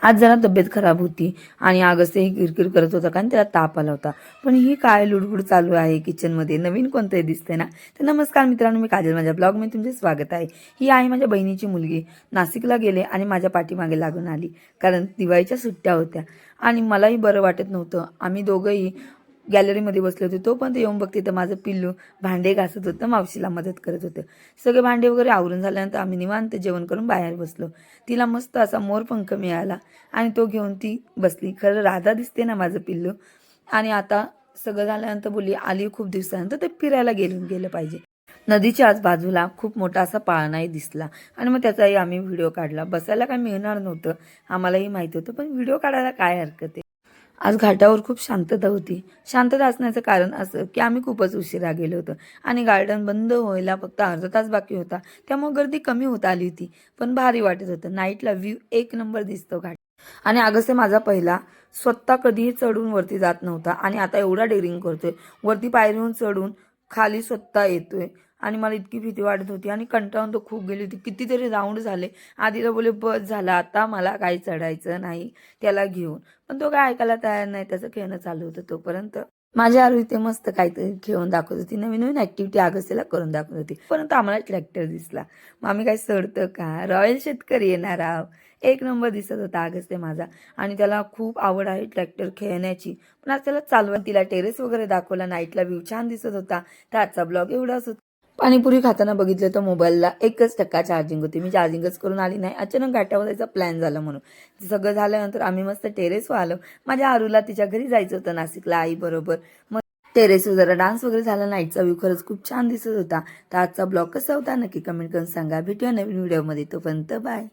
आज जरा तब्येत खराब होती आणि अगस्त्यही किरकिर करत होता कारण त्याला ताप आला होता. पण ही काय लुडबुड चालू आहे किचनमध्ये, नवीन कोणतंही दिसतंय ना. तर नमस्कार मित्रांनो, मी काजल, माझ्या ब्लॉगमध्ये तुमचे स्वागत आहे. ही आहे माझ्या बहिणीची मुलगी. नाशिकला गेले आणि माझ्या पाठीमागे लागून आली कारण दिवाळीच्या सुट्ट्या होत्या आणि मलाही बरं वाटत नव्हतं. आम्ही दोघंही गॅलरीमध्ये बसले होते. तोपर्यंत येऊन बघते तर माझं पिल्लू भांडे घासत होतं, मावशीला मदत करत होतं. सगळे भांडे वगैरे आवरून झाल्यानंतर आम्ही निवांत जेवण करून बाहेर बसलो. तिला मस्त असा मोरपंख मिळाला आणि तो घेऊन ती बसली. खरं राधा दिसते ना माझं पिल्लू. आणि आता सगळं झाल्यानंतर बोलली आली खूप दिवसानंतर ते फिरायला गेलं पाहिजे. नदीच्या आज बाजूला खूप मोठा असा पाळणाही दिसला आणि मग त्याचाही आम्ही व्हिडिओ काढला. बसायला काय मिळणार नव्हतं, आम्हालाही माहिती होतं, पण व्हिडिओ काढायला काय हरकत आहे. आज घाटावर खूप शांतता होती. शांतता असण्याचं कारण असं की आम्ही खूपच उशिरा गेलो होतो आणि गार्डन बंद व्हायला फक्त अर्धा तास बाकी होता. त्यामुळे गर्दी कमी होत आली होती, पण भारी वाटत होतं. नाईटला व्ह्यू एक नंबर दिसतो घाट. आणि अगस्त्य माझा पहिला स्वतः कधीही चढून वरती जात नव्हता आणि आता एवढा डेअरिंग करतोय. वरती पायरीहून चढून खाली स्वतः येतोय आणि मला इतकी भीती वाटत होती आणि कंटाळून तो खूप गेली होती. कितीतरी राऊंड झाले. आधीला बोले बस झालं, आता मला काही चढायचं नाही, त्याला घेऊन. पण तो काय ऐकायला तयार नाही. त्याचं खेळणं चालू होतं तोपर्यंत माझी आरू इथे मस्त काहीतरी खेळून दाखवत होती. नवीन नवीन ऍक्टिव्हिटी अगस्त्यला करून दाखवत होती. परंतु आम्हाला ट्रॅक्टर दिसला. मग आम्ही काय चढतं का, रॉयल शेतकरी येणार आहोत. एक नंबर दिसत होता अगस्त्य माझा आणि त्याला खूप आवड आहे ट्रॅक्टर खेळण्याची. पण आज त्याला चालवा. तिला टेरेस वगैरे दाखवला, नाईटला व्ह्यू छान दिसत होता. तर आजचा ब्लॉग एवढाच होता. पाणीपुरी खाताना बघितलं तर मोबाईलला 1% चार्जिंग होती. मी चार्जिंगच करून आली नाही. अचानक घाटावर जायचा प्लॅन झाला म्हणून. सगळं झाल्यानंतर आम्ही मस्त टेरेसवर आलो. माझ्या आरूला तिच्या घरी जायचं होतं नाशिकला आईबरोबर. मग टेरेसवर जरा डान्स वगैरे झाला. नाईटचा व्ह्यू खरंच खूप छान दिसत होता. तर आजचा ब्लॉग कसा होता नक्की कमेंट करून सांगा. भेटूया नवीन व्हिडिओमध्ये. तोपर्यंत बाय.